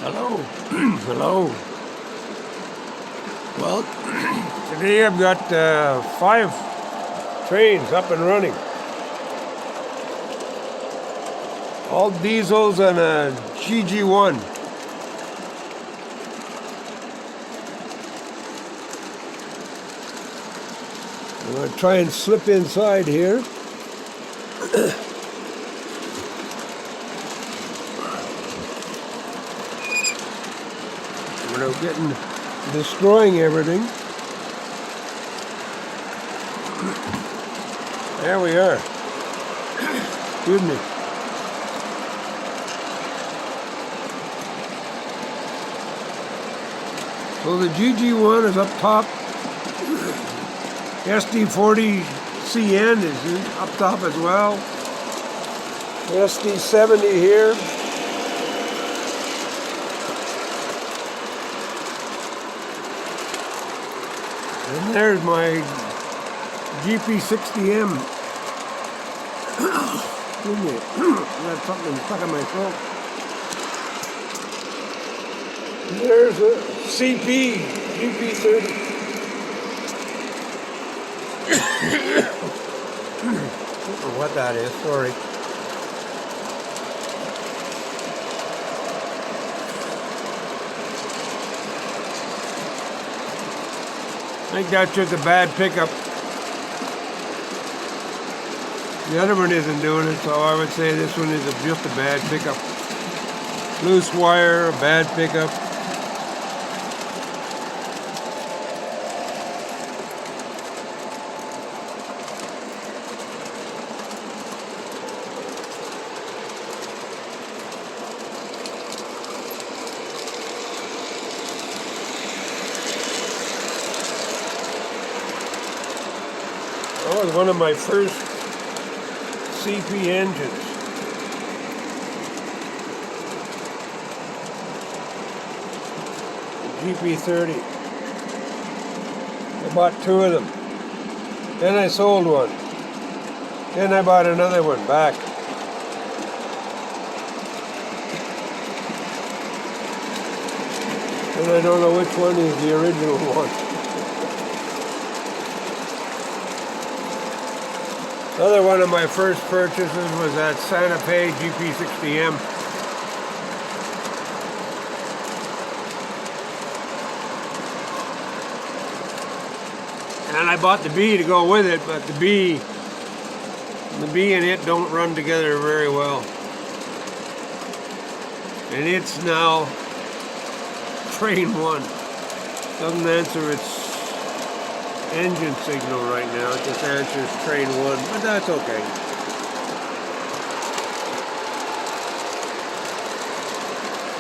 Hello. Hello. Well, today I've got 5 trains up and running. All diesels and a GG1. I'm going to try and slip inside here. Without destroying everything. There we are. Excuse me. So the GG1 is up top. SD40CN is up top as well. SD70 here. And there's my GP60M. Excuse me. I got something stuck in my throat. There's a CP GP30. I don't know what that is, sorry. I think that's just a bad pickup. The other one isn't doing it, so I would say this one is just a bad pickup. Loose wire, a bad pickup. That was one of my first CP engines. GP30. I bought 2 of them. Then I sold one. Then I bought another one back. And I don't know which one is the original one. Another one of my first purchases was that Santa Fe GP60M. And I bought the B to go with it, but the B and it don't run together very well. And it's now train 1. Doesn't answer its engine signal right now. It just answers train 1, but that's okay.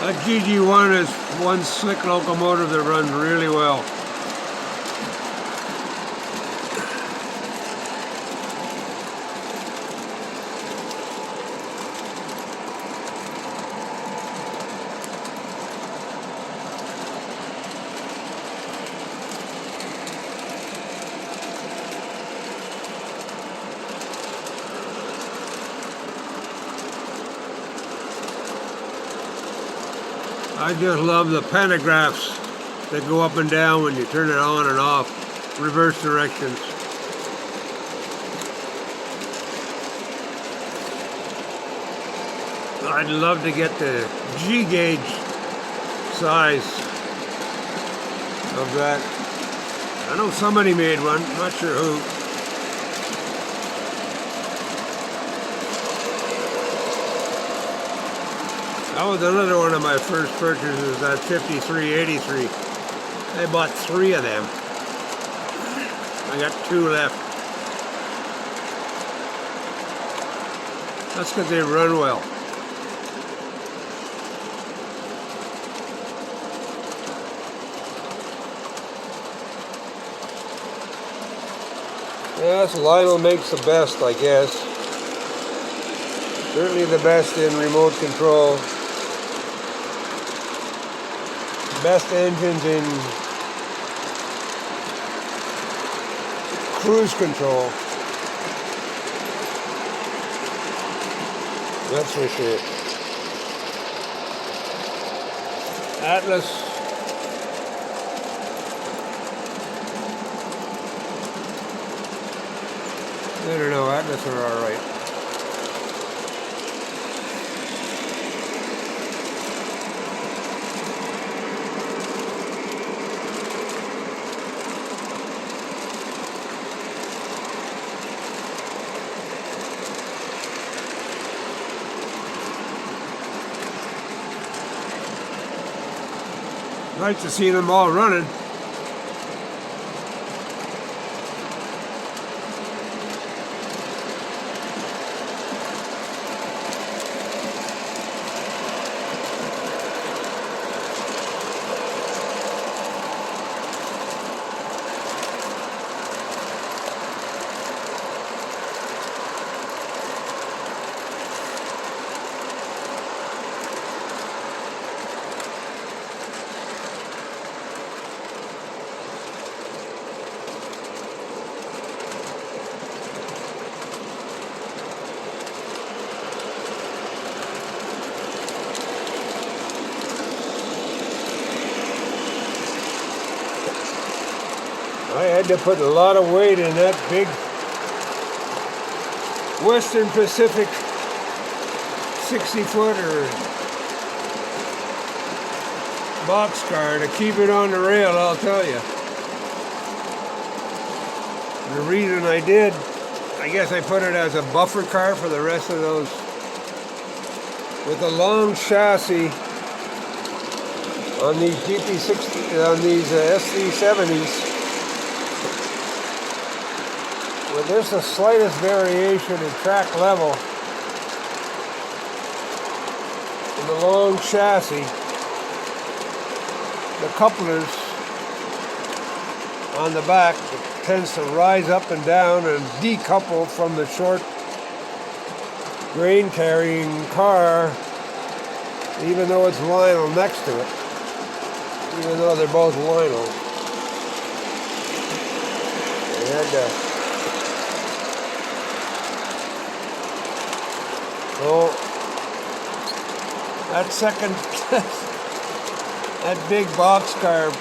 That GG1 is one slick locomotive that runs really well. I just love the pantographs that go up and down when you turn it on and off, reverse directions. I'd love to get the G-gauge size of that. I know somebody made one, not sure who. That was another one of my first purchases, that 5383. I bought 3 of them. I got 2 left. That's because they run well. Yes, Lionel makes the best, I guess. Certainly the best in remote control. Best engines in cruise control. That's for sure. Atlas. I don't know, Atlas are alright. Nice to see them all running. I had to put a lot of weight in that big Western Pacific 60-footer boxcar to keep it on the rail, I'll tell you. The reason I did, I guess I put it as a buffer car for the rest of those. With a long chassis on these GP60, on these SC70s, with just the slightest variation in track level in the long chassis, the couplers on the back tends to rise up and down and decouple from the short grain carrying car, even though it's vinyl next to it, even though they're both vinyl. They had to. So that second, that big boxcar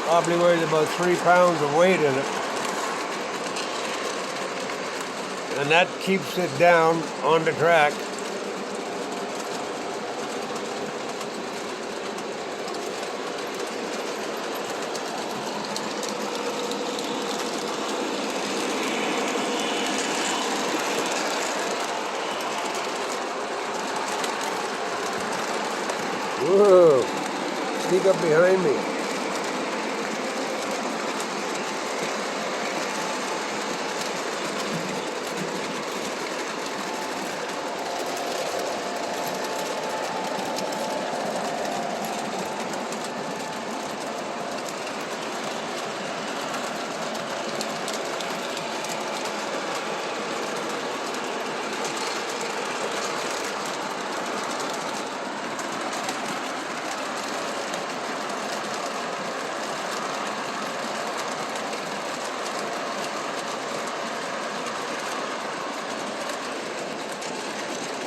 probably weighs about 3 pounds of weight in it. And that keeps it down on the track. Whoa, sneak up behind me.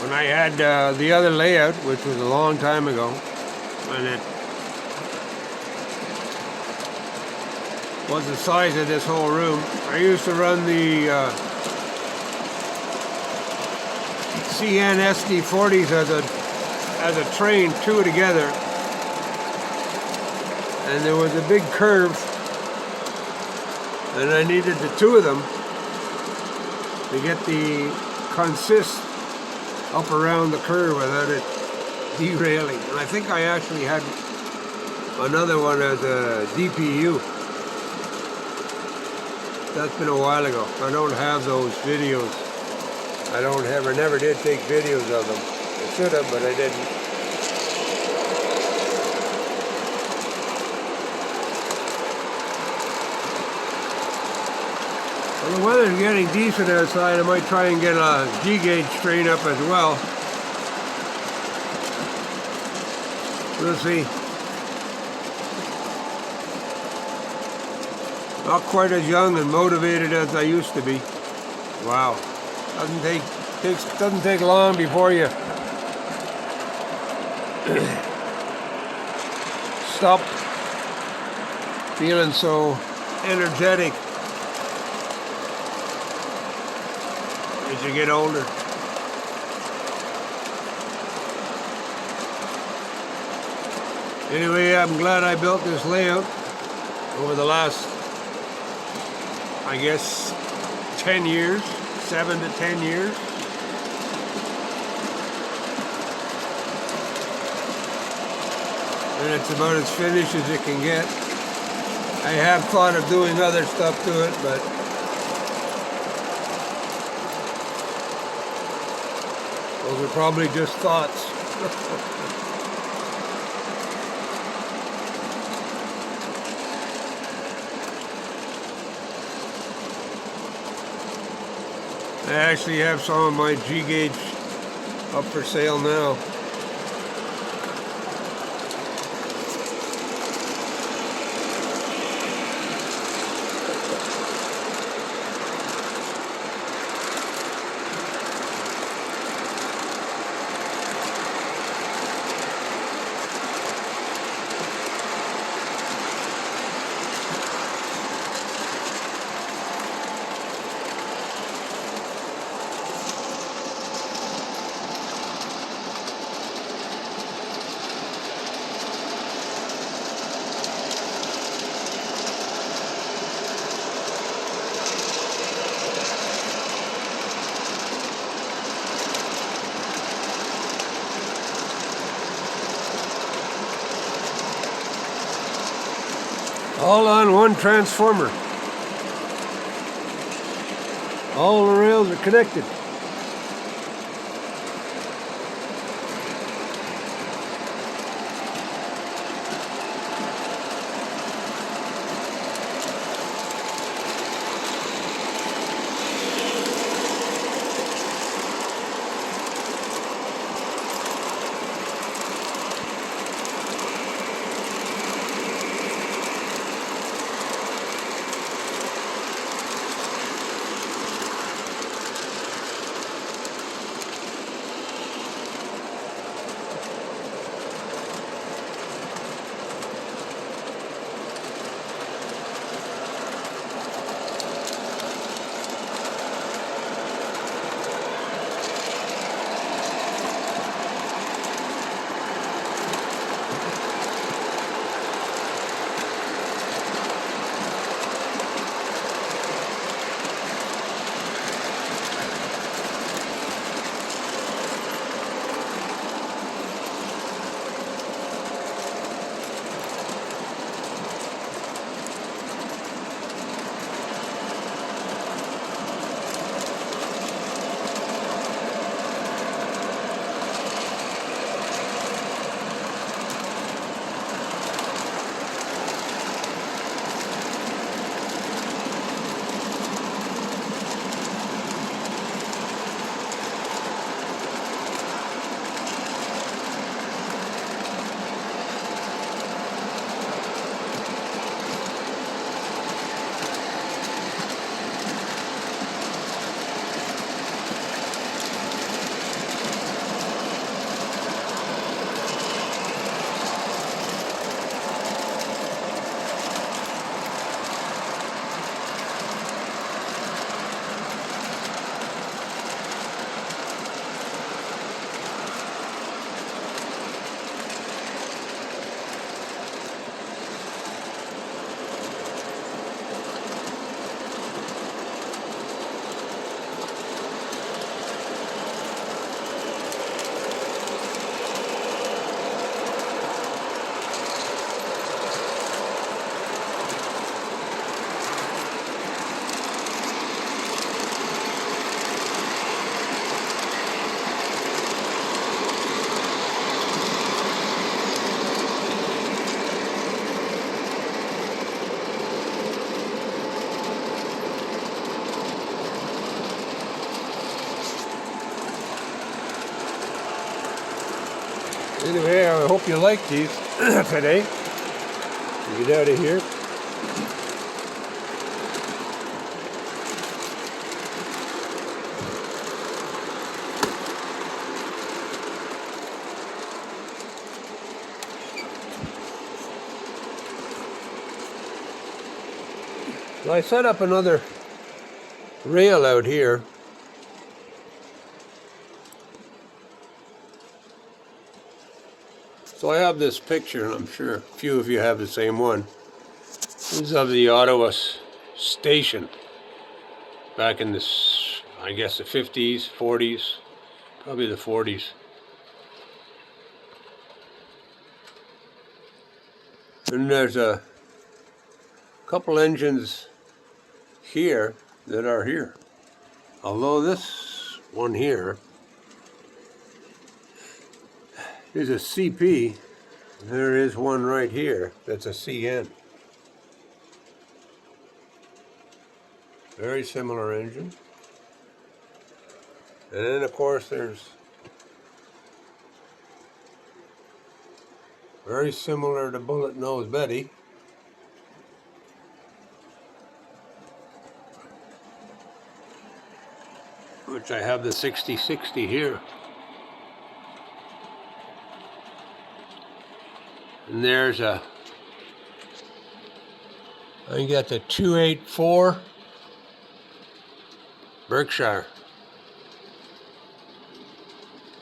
When I had the other layout, which was a long time ago, and it was the size of this whole room, I used to run the CN SD40s as a train, two together, and there was a big curve, and I needed the two of them to get the consist up around the curve without it derailing. And I think I actually had another one as a DPU. That's been a while ago. I don't have those videos. I never did take videos of them. I should have, but I didn't. Well, the weather's getting decent outside. I might try and get a G-gauge train up as well. We'll see. Not quite as young and motivated as I used to be. Wow. Doesn't take long before you stop feeling so energetic as you get older. Anyway, I'm glad I built this layout over the last, I guess, 10 years, 7 to 10 years. And it's about as finished as it can get. I have thought of doing other stuff to it, but those are probably just thoughts. I actually have some of my G gauge up for sale now. All on one transformer. All the rails are connected. Anyway, I hope you like these today. Get out of here. So I set up another rail out here. So I have this picture, and I'm sure a few of you have the same one. This is of the Ottawa station back in this, I guess, the 50s, 40s, probably the 40s. And there's a couple engines here that are here. Although this one here is a CP, there is one right here that's a CN. Very similar engine. And then of course there's very similar to Bullet Nose Betty. Which I have the 6060 here. And there's a, I got the 284 Berkshire.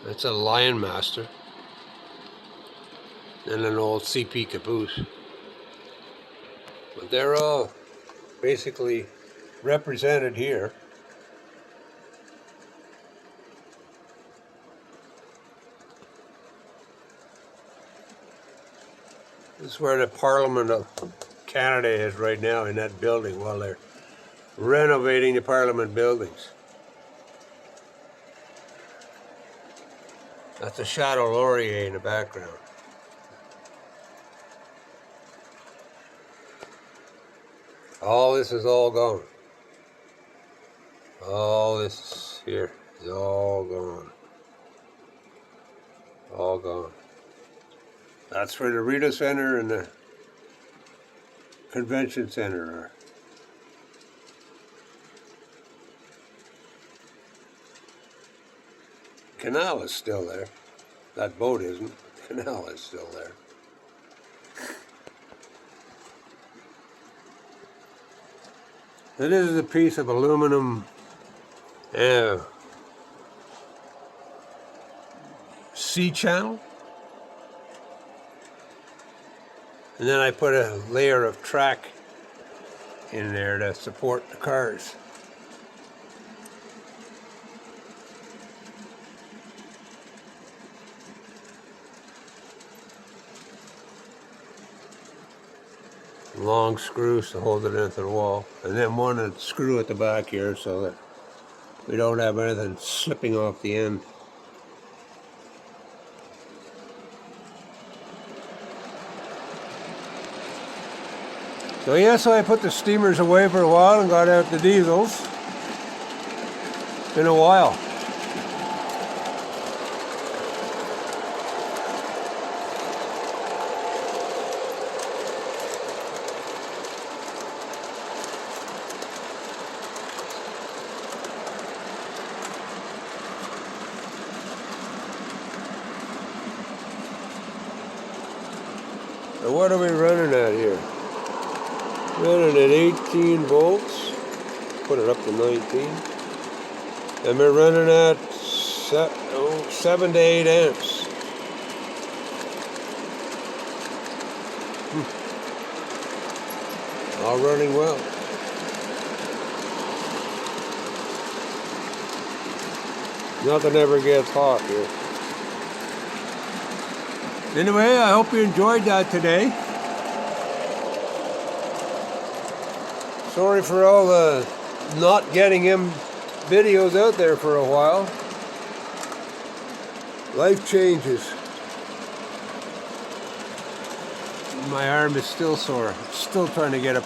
That's a Lion Master. And an old CP caboose. But they're all basically represented here. This is where the Parliament of Canada is right now, in that building, while they're renovating the Parliament buildings. That's a Chateau Laurier in the background. All this is all gone. All this here is all gone. All gone. That's where the Rita Center and the Convention Center are. Canal is still there. That boat isn't. The canal is still there. And this is a piece of aluminum C-channel. And then I put a layer of track in there to support the cars. Long screws to hold it into the wall, and then one screw at the back here so that we don't have anything slipping off the end. So yes, I put the steamers away for a while and got out the diesels. It's been a while. So what are we running at here? Running at 18 volts. Put it up to 19. And we're running at 7 to 8 amps. All running well. Nothing ever gets hot here. Anyway, I hope you enjoyed that today. Sorry for all the not getting him videos out there for a while. Life changes. My arm is still sore. I'm still trying to get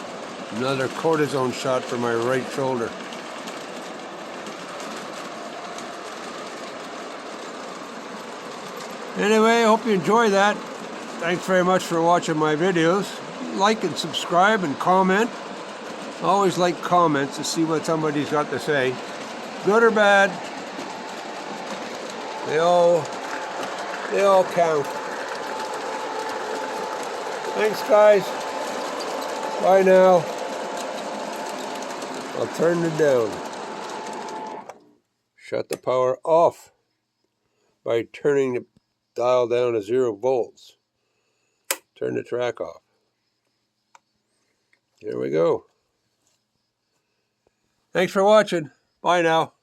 another cortisone shot for my right shoulder. Anyway, I hope you enjoy that. Thanks very much for watching my videos. Like and subscribe and comment. I always like comments to see what somebody's got to say. Good or bad, they all count. Thanks guys. Bye now. I'll turn it down. Shut the power off by turning the dial down to 0 volts. Turn the track off. Here we go. Thanks for watching. Bye now.